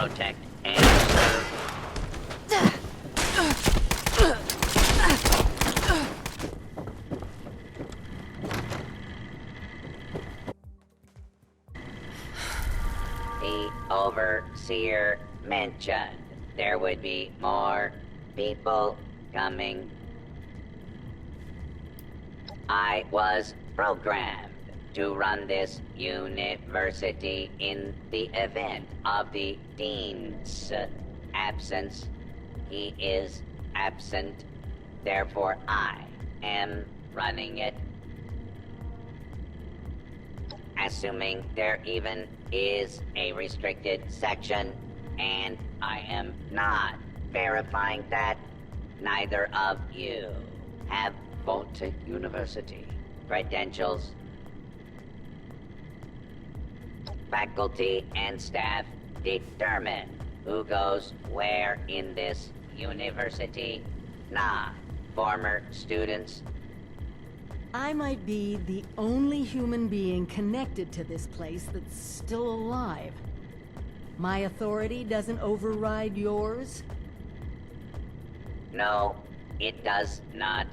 protect, and serve. The Overseer mentioned there would be more people coming. I was programmed to run this university in the event of the Dean's absence. He is absent, therefore I am running it. Assuming there even is a restricted section, and I am not verifying that, neither of you have Vault-Tec University credentials. Faculty and staff determine who goes where in this university, not former students. I might be the only human being connected to this place that's still alive. My authority doesn't override yours? No, it does not.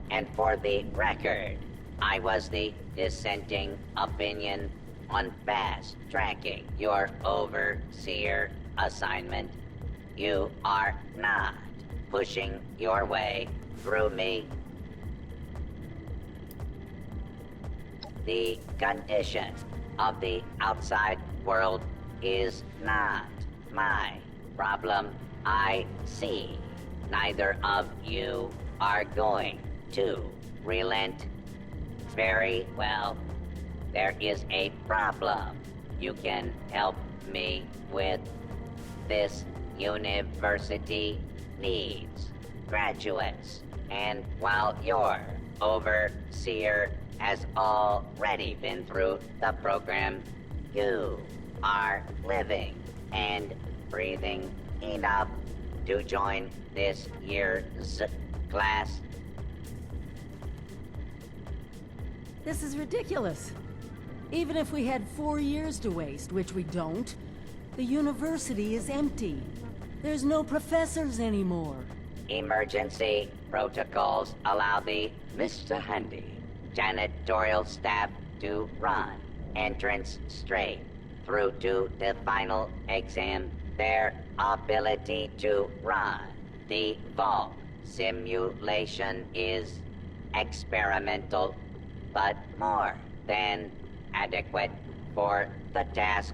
And for the record, I was the dissenting opinion on fast-tracking your Overseer assignment. You are not pushing your way through me. The condition of the outside world is not my problem. I see neither of you are going to relent. Very well. There is a problem you can help me with. This university needs graduates, and while your Overseer has already been through the program, you are living and breathing enough to join this year's class. This is ridiculous. Even if we had 4 years to waste, which we don't, the university is empty. There's no professors anymore. Emergency protocols allow the Mr. Handy janitorial staff to run entrance straight through to the final exam. Their ability to run the vault simulation is experimental, but more than adequate for the task.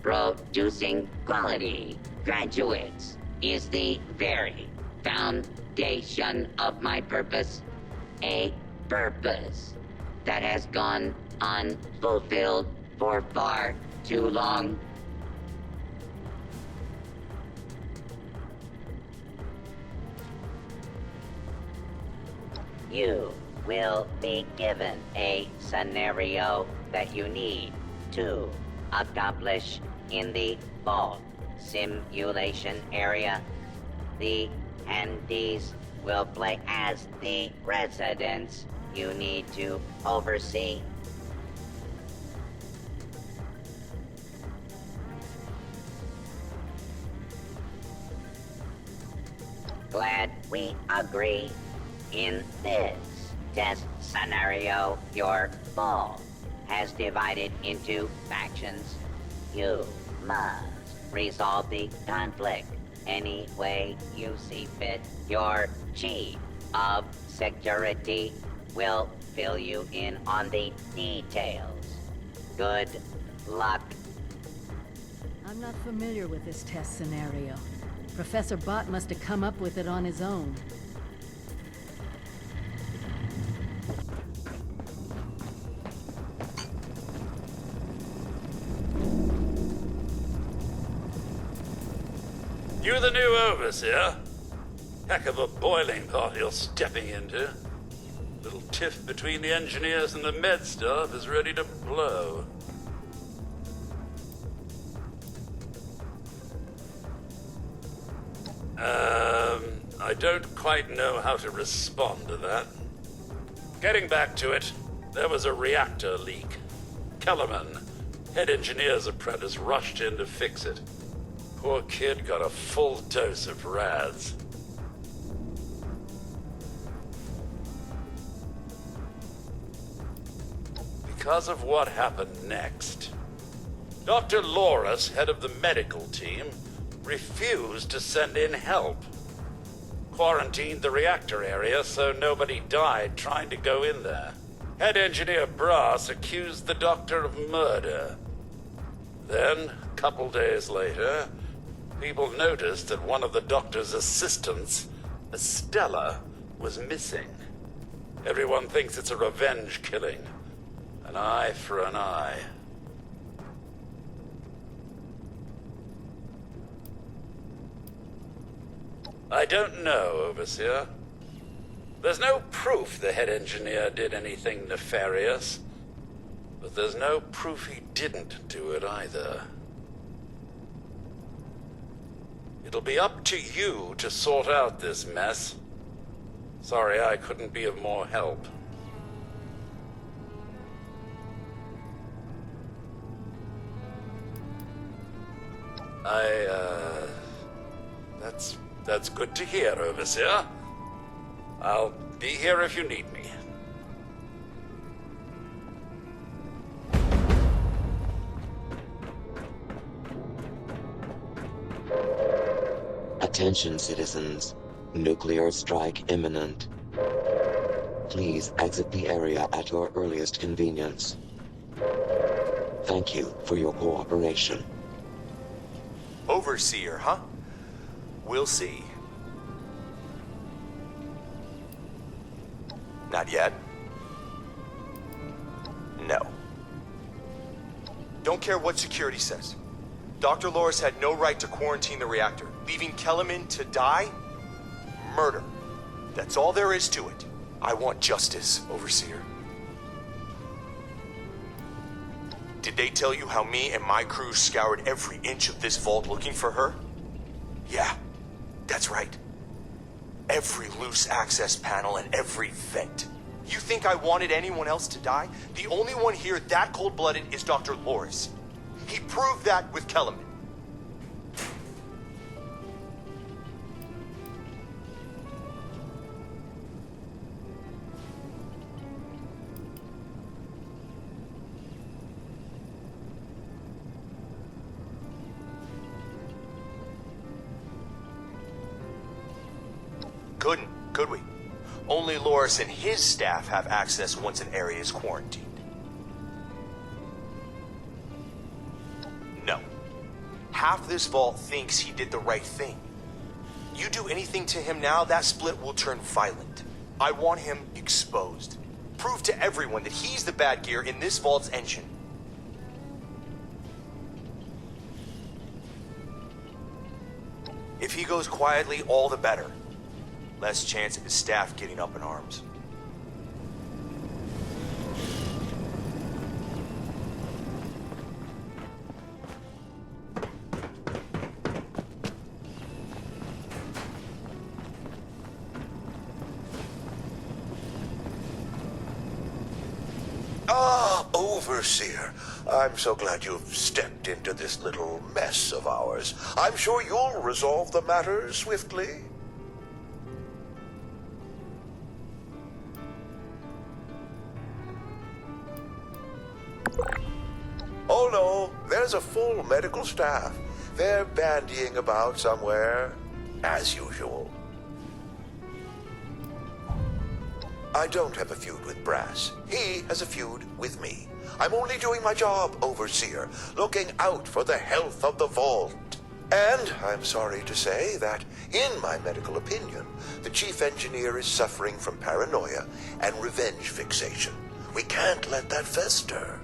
Producing quality graduates is the very foundation of my purpose. A purpose that has gone unfulfilled for far too long. You will be given a scenario that you need to accomplish in the vault simulation area. The handies will play as the residents you need to oversee. Glad we agree. In this test scenario, your vault has divided into factions. You must resolve the conflict any way you see fit. Your chief of security will fill you in on the details. Good luck. I'm not familiar with this test scenario. Professor Bott must have come up with it on his own. You the new overseer? Heck of a boiling pot you're stepping into. Little tiff between the engineers and the med staff is ready to blow. I don't quite know how to respond to that. Getting back to it, there was a reactor leak. Keleman, head engineer's apprentice, rushed in to fix it. Poor kid got a full dose of rads. Because of what happened next, Dr. Loris, head of the medical team, refused to send in help. Quarantined the reactor area so nobody died trying to go in there. Head engineer Brass accused the doctor of murder. Then, a couple days later, people noticed that one of the doctor's assistants, Estella, was missing. Everyone thinks it's a revenge killing. An eye for an eye. I don't know, Overseer. There's no proof the head engineer did anything nefarious, but there's no proof he didn't do it either. It'll be up to you to sort out this mess. Sorry I couldn't be of more help. That's good to hear, Overseer. I'll be here if you need me. Attention, citizens. Nuclear strike imminent. Please exit the area at your earliest convenience. Thank you for your cooperation. Overseer, huh? We'll see. Not yet. No. Don't care what security says. Dr. Loris had no right to quarantine the reactor. Leaving Keleman to die? Murder. That's all there is to it. I want justice, Overseer. Did they tell you how me and my crew scoured every inch of this vault looking for her? Yeah, that's right. Every loose access panel and every vent. You think I wanted anyone else to die? The only one here that cold-blooded is Dr. Loris. He proved that with Keleman. Couldn't, could we? Only Loris and his staff have access once an area is quarantined. No. Half this vault thinks he did the right thing. You do anything to him now, that split will turn violent. I want him exposed. Prove to everyone that he's the bad gear in this vault's engine. If he goes quietly, all the better. Less chance of his staff getting up in arms. Overseer, I'm so glad you've stepped into this little mess of ours. I'm sure you'll resolve the matter swiftly. Oh no, there's a full medical staff. They're bandying about somewhere, as usual. I don't have a feud with Brass. He has a feud with me. I'm only doing my job, Overseer, looking out for the health of the vault. And I'm sorry to say that, in my medical opinion, the chief engineer is suffering from paranoia and revenge fixation. We can't let that fester.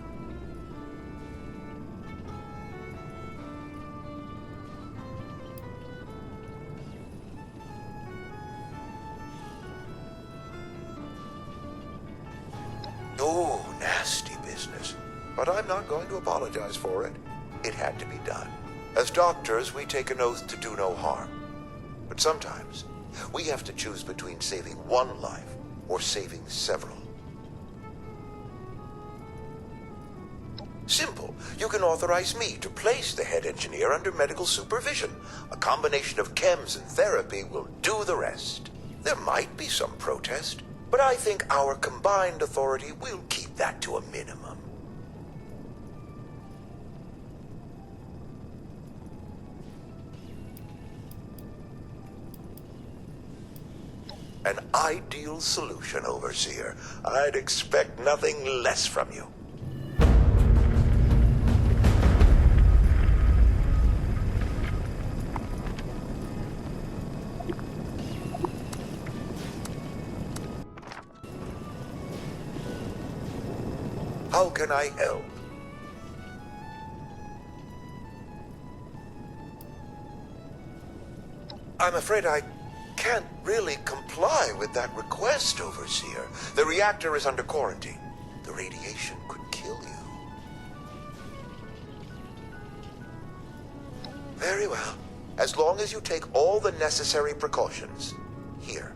Oh, nasty business. But I'm not going to apologize for it. It had to be done. As doctors, we take an oath to do no harm. But sometimes, we have to choose between saving one life or saving several. Simple. You can authorize me to place the head engineer under medical supervision. A combination of chems and therapy will do the rest. There might be some protest, but I think our combined authority will keep that to a minimum. An ideal solution, Overseer. I'd expect nothing less from you. How can I help? I'm afraid I can't really comply with that request, Overseer. The reactor is under quarantine. The radiation could kill you. Very well. As long as you take all the necessary precautions. Here.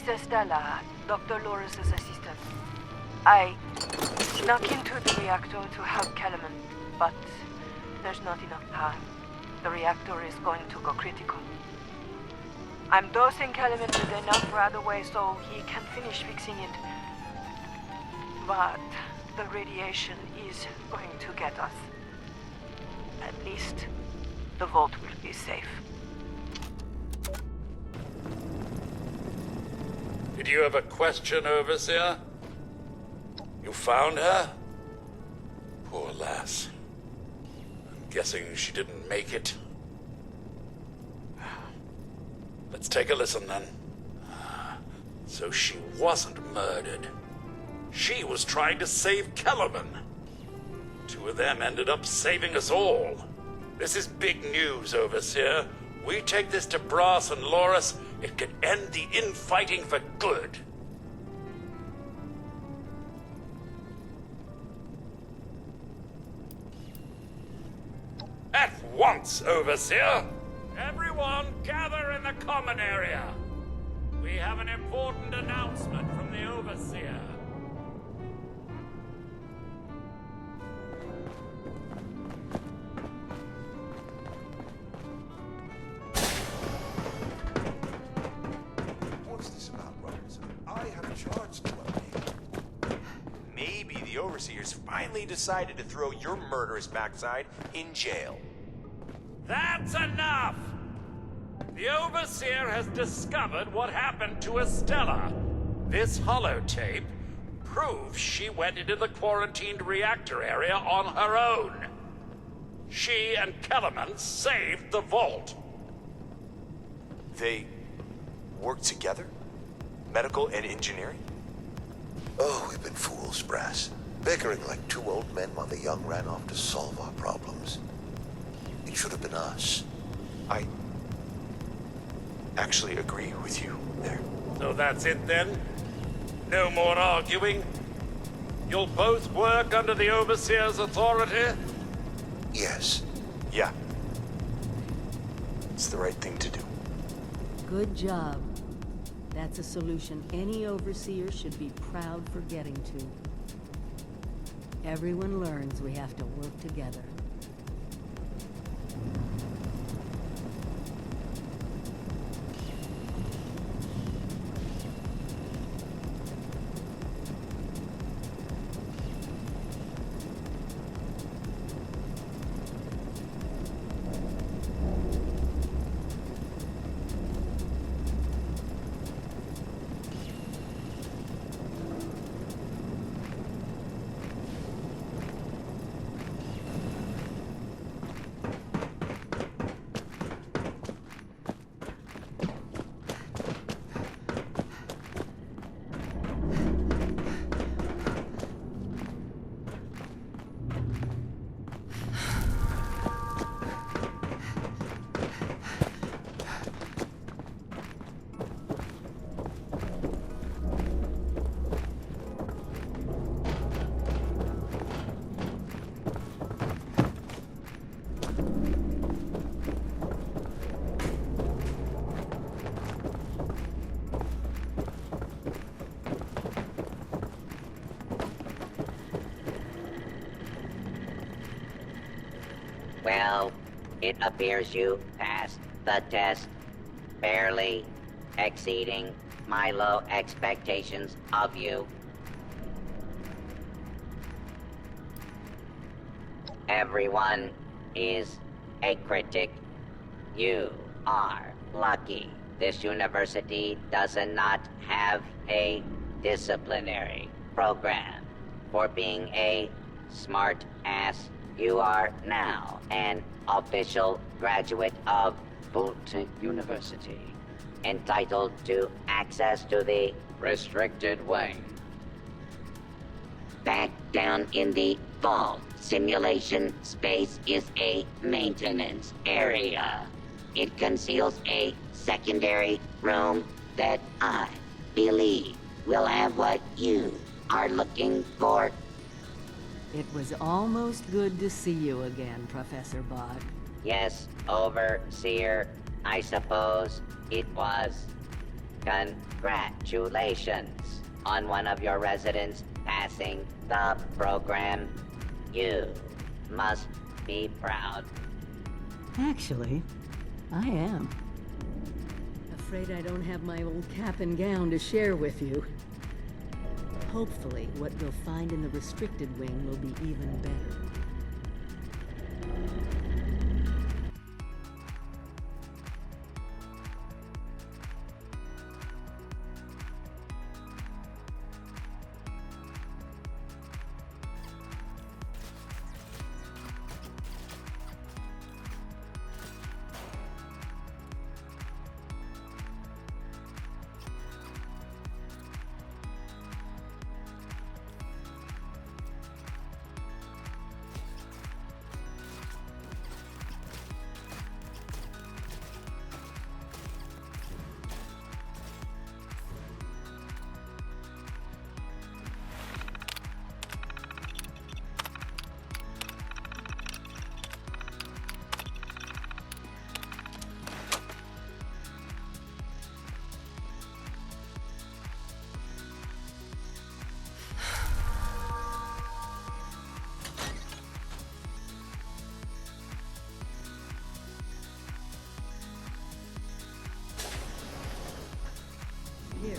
Estella, Dr. Loris' assistant. I snuck into the reactor to help Keleman, but there's not enough time. The reactor is going to go critical. I'm dosing Keleman with enough radaway so he can finish fixing it. But the radiation is going to get us. At least the vault will be safe. Did you have a question, Overseer? You found her? Poor lass. I'm guessing she didn't make it. Let's take a listen, then. So she wasn't murdered. She was trying to save Keleman. Two of them ended up saving us all. This is big news, Overseer. We take this to Brass and Loris, it could end the infighting for good. At once, Overseer! Everyone gather in the common area. We have an important announcement from the Overseer. What's this about, Robinson? I have charged you of me. Maybe the Overseers finally decided to throw your murderous backside in jail. That's enough! The Overseer has discovered what happened to Estella. This holotape proves she went into the quarantined reactor area on her own. She and Keleman saved the vault. They work together? Medical and engineering? Oh, we've been fools, Brass. Bickering like two old men while the young ran off to solve our problems. It should have been us. I actually agree with you there. So that's it then? No more arguing? You'll both work under the Overseer's authority? Yes. Yeah. It's the right thing to do. Good job. That's a solution any overseer should be proud for getting to. Everyone learns we have to work together. Well, it appears you passed the test, barely exceeding my low expectations of you. Everyone is a critic. You are lucky. This university does not have a disciplinary program for being a smart ass. You are now an official graduate of Vault-Tec University, entitled to access to the restricted wing. Back down in the vault, simulation space is a maintenance area. It conceals a secondary room that I believe will have what you are looking for. It was almost good to see you again, Professor Bog. Yes, Overseer, I suppose it was. Congratulations on one of your residents passing the program. You must be proud. Actually, I am. Afraid I don't have my old cap and gown to share with you. Hopefully, what we'll find in the restricted wing will be even better. Here.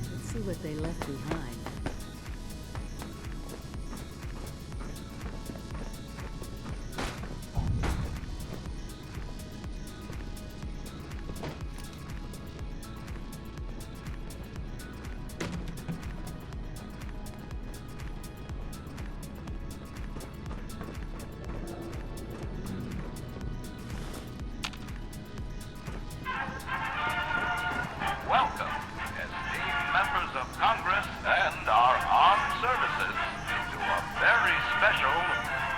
Let's see what they left behind. Welcome, esteemed members of Congress and our armed services, to a very special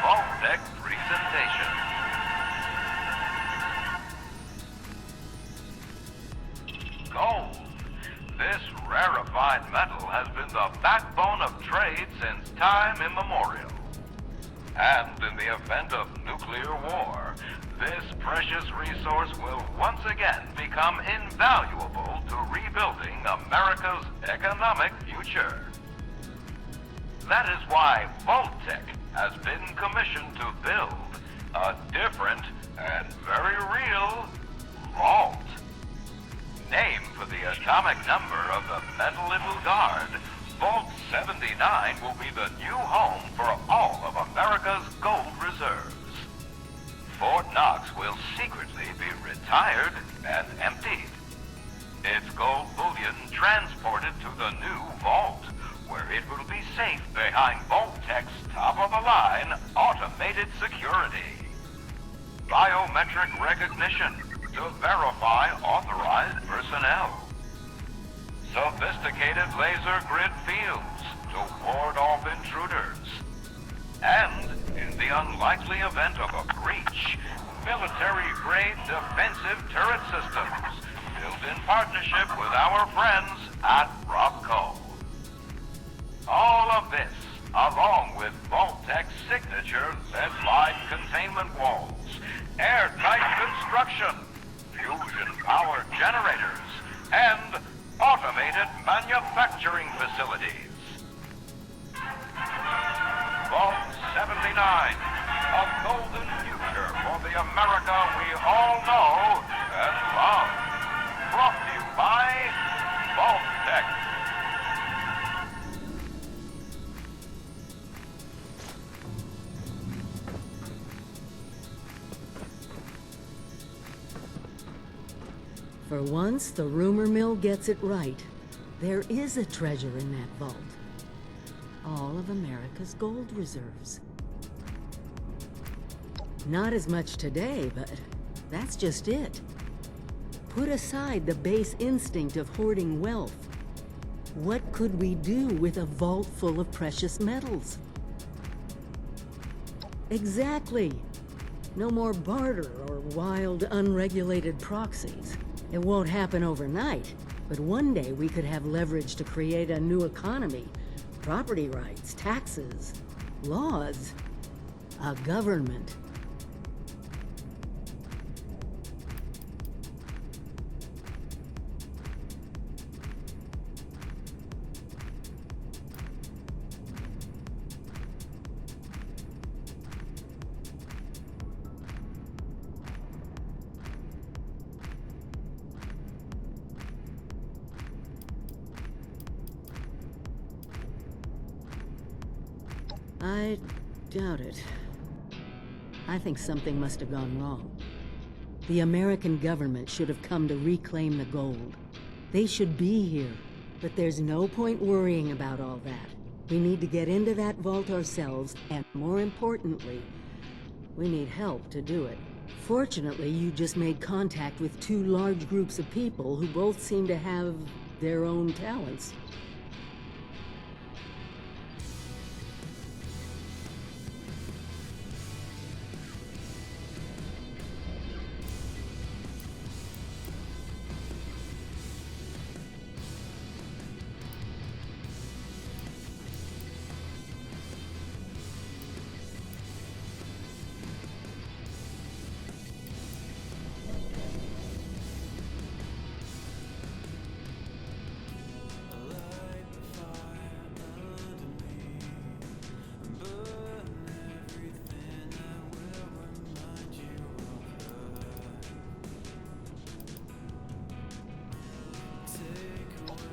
Vault-Tec presentation. Gold. This rarefied metal has been the backbone of trade since time immemorial. And in the event of nuclear war, this precious resource will once again become invaluable to rebuilding America's economic future. That is why Vault-Tec has been commissioned to build a different and very real vault. Named for the atomic number of the metal it will guard, Vault 79 will be the new home for all of America's gold reserves. Fort Knox will secretly be retired and emptied. Its gold bullion transported to the new vault, where it will be safe behind Vault-Tec's top-of-the-line automated security. Biometric recognition to verify authorized personnel. Sophisticated laser grid fields to ward off intruders. And, in the unlikely event of a breach, military-grade defensive turret systems built in partnership with our friends at Robco. All of this, along with Vault-Tec's signature lead-lined containment walls, airtight construction, fusion power generators, and automated manufacturing facilities. Vault 79 A golden future for the America we all know and love. Brought to you by Vault-Tec. For once, the rumor mill gets it right. There is a treasure in that vault. All of America's gold reserves. Not as much today, but that's just it. Put aside the base instinct of hoarding wealth. What could we do with a vault full of precious metals? Exactly. No more barter or wild, unregulated proxies. It won't happen overnight, but one day we could have leverage to create a new economy. Property rights, taxes, laws, a government. I doubt it. I think something must have gone wrong. The American government should have come to reclaim the gold. They should be here, but there's no point worrying about all that. We need to get into that vault ourselves, and more importantly, we need help to do it. Fortunately, you just made contact with two large groups of people who both seem to have their own talents.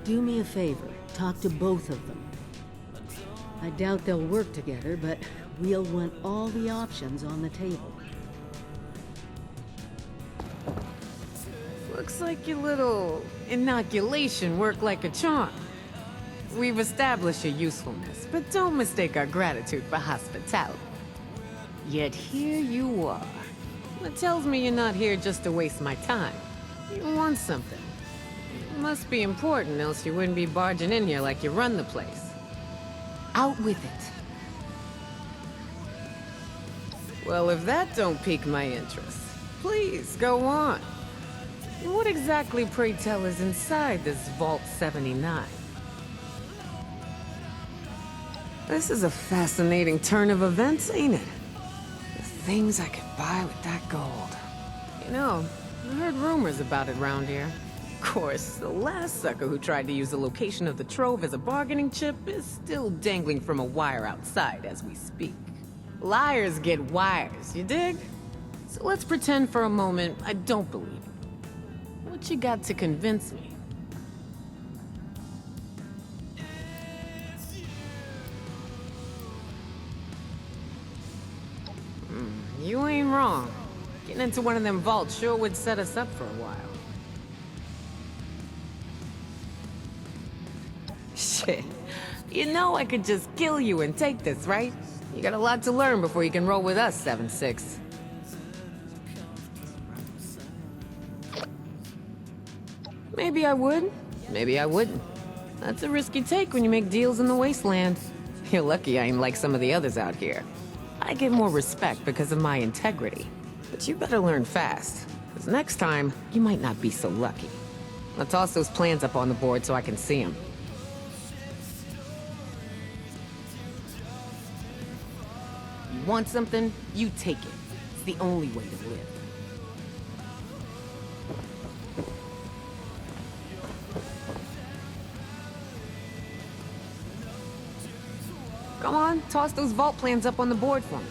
Do me a favor, talk to both of them. I doubt they'll work together, but we'll want all the options on the table. Looks like your little inoculation worked like a charm. We've established your usefulness, but don't mistake our gratitude for hospitality. Yet here you are. That tells me you're not here just to waste my time. You want something. It must be important, else you wouldn't be barging in here like you run the place. Out with it. Well, if that don't pique my interest, please, go on. What exactly, pray tell, is inside this Vault 79? This is a fascinating turn of events, ain't it? The things I could buy with that gold. You know, I heard rumors about it round here. Of course, the last sucker who tried to use the location of the trove as a bargaining chip is still dangling from a wire outside as we speak. Liars get wires, you dig? So let's pretend for a moment I don't believe it. What you got to convince me? You ain't wrong. Getting into one of them vaults sure would set us up for a while. Shit. You know I could just kill you and take this, right? You got a lot to learn before you can roll with us, 7-6. Maybe I would, maybe I wouldn't. That's a risky take when you make deals in the wasteland. You're lucky I ain't like some of the others out here. I get more respect because of my integrity. But you better learn fast, because next time, you might not be so lucky. I'll toss those plans up on the board so I can see them. You want something? You take it. It's the only way to live. Come on, toss those vault plans up on the board for me.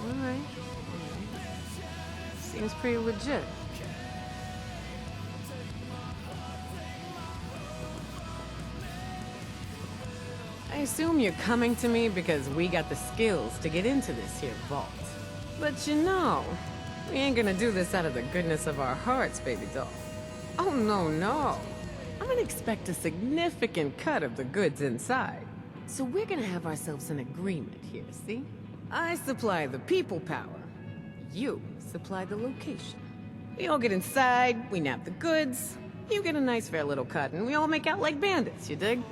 Alright. Seems pretty legit. I assume you're coming to me because we got the skills to get into this here vault. But you know, we ain't gonna do this out of the goodness of our hearts, baby doll. Oh, no, no. I'm gonna expect a significant cut of the goods inside. So we're gonna have ourselves an agreement here, see? I supply the people power. You supply the location. We all get inside, we nab the goods, you get a nice fair little cut, and we all make out like bandits, you dig?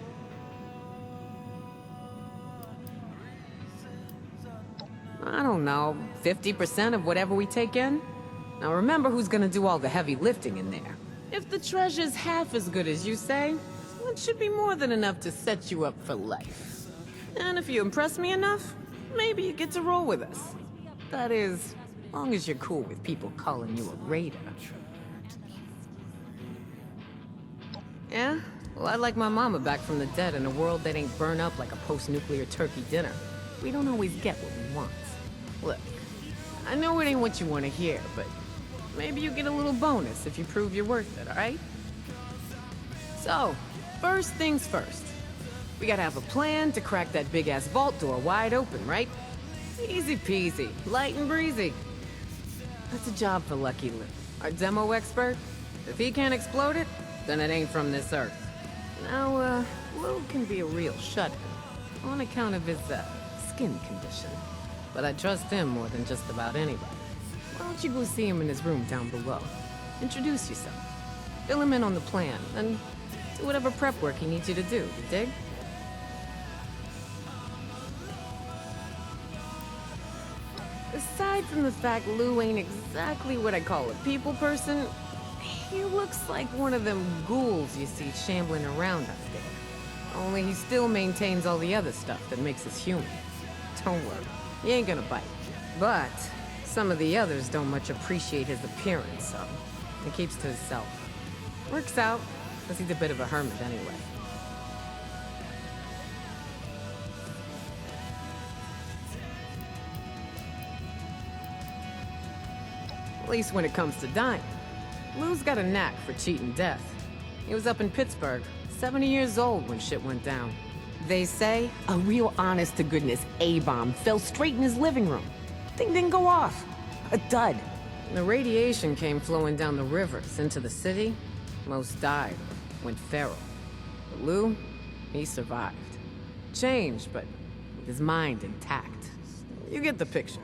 I don't know, 50% of whatever we take in? Now remember who's gonna do all the heavy lifting in there. If the treasure's half as good as you say, it should be more than enough to set you up for life. And if you impress me enough, maybe you get to roll with us. That is, as long as you're cool with people calling you a raider. Yeah? Well, I'd like my mama back from the dead in a world that ain't burn up like a post-nuclear turkey dinner. We don't always get what we want. Look, I know it ain't what you want to hear, but maybe you get a little bonus if you prove you're worth it, alright? So, first things first. We gotta have a plan to crack that big-ass vault door wide open, right? Easy peasy, light and breezy. That's a job for Lucky Lou, our demo expert. If he can't explode it, then it ain't from this earth. Now, Lou can be a real shut-in, on account of his, skin condition. But I trust him more than just about anybody. Why don't you go see him in his room down below? Introduce yourself. Fill him in on the plan, and do whatever prep work he needs you to do, you dig? Aside from the fact Lou ain't exactly what I call a people person, he looks like one of them ghouls you see shambling around out there. Only he still maintains all the other stuff that makes us human. Don't worry, he ain't gonna bite. But some of the others don't much appreciate his appearance, so he keeps to himself. Works out, because he's a bit of a hermit anyway. At least when it comes to dying. Lou's got a knack for cheating death. He was up in Pittsburgh, 70 years old when shit went down. They say a real honest-to-goodness A-bomb fell straight in his living room. Thing didn't go off. A dud. The radiation came flowing down the rivers into the city. Most died, went feral. But Lou, he survived. Changed, but with his mind intact. You get the picture.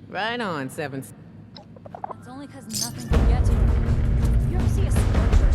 Right on, Seven. It's only 'cause nothing can get to you. You ever see a